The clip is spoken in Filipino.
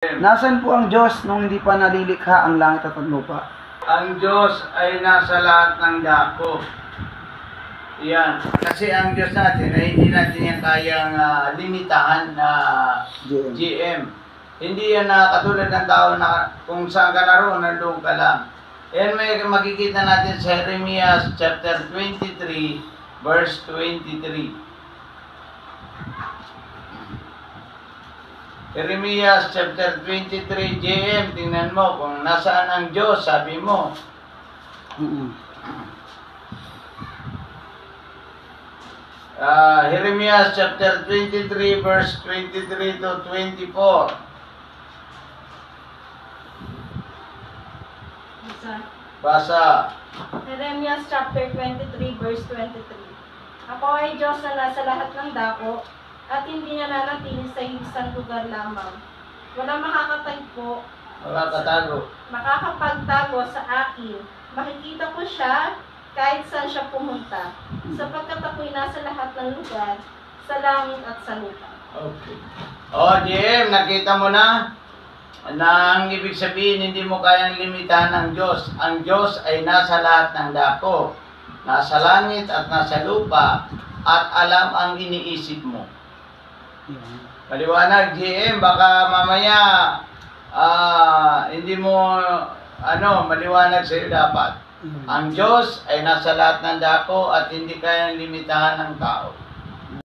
Nasaan po ang Diyos nung hindi pa nalilikha ang langit at ang lupa? Ang Diyos ay nasa lahat ng dako. Yan. Kasi ang Diyos natin ay hindi natin yan kayang limitahan na GM. Hindi yan katulad ng tao na kung saan ka naroon, nandun ka lang. Yan may makikita natin sa Jeremiah chapter 23, verse 23. Jeremiah chapter 23, JM, tingnan mo kung nasaan ang Diyos, sabi mo. Jeremiah chapter 23, verse 23 to 24. Basa. Jeremiah chapter 23, verse 23. Ako ay Diyos na nasa lahat ng dako, at hindi niya nanatili sa isang lugar lamang. Wala makakatagpo, makakapagtago sa akin. Makikita ko siya kahit saan siya pumunta, sapagkat ako'y nasa lahat ng lugar, sa langit at sa lupa. Okay. JM, nakita mo na? Ang ibig sabihin, hindi mo kayang limitahan ng Diyos. Ang Diyos ay nasa lahat ng dako, nasa langit at nasa lupa, at alam ang iniisip mo. Maliwanag, GM, baka mamaya hindi mo maliwanag sa iyo dapat. Ang Diyos ay nasa lahat ng dako at hindi kayang limitahan ng tao.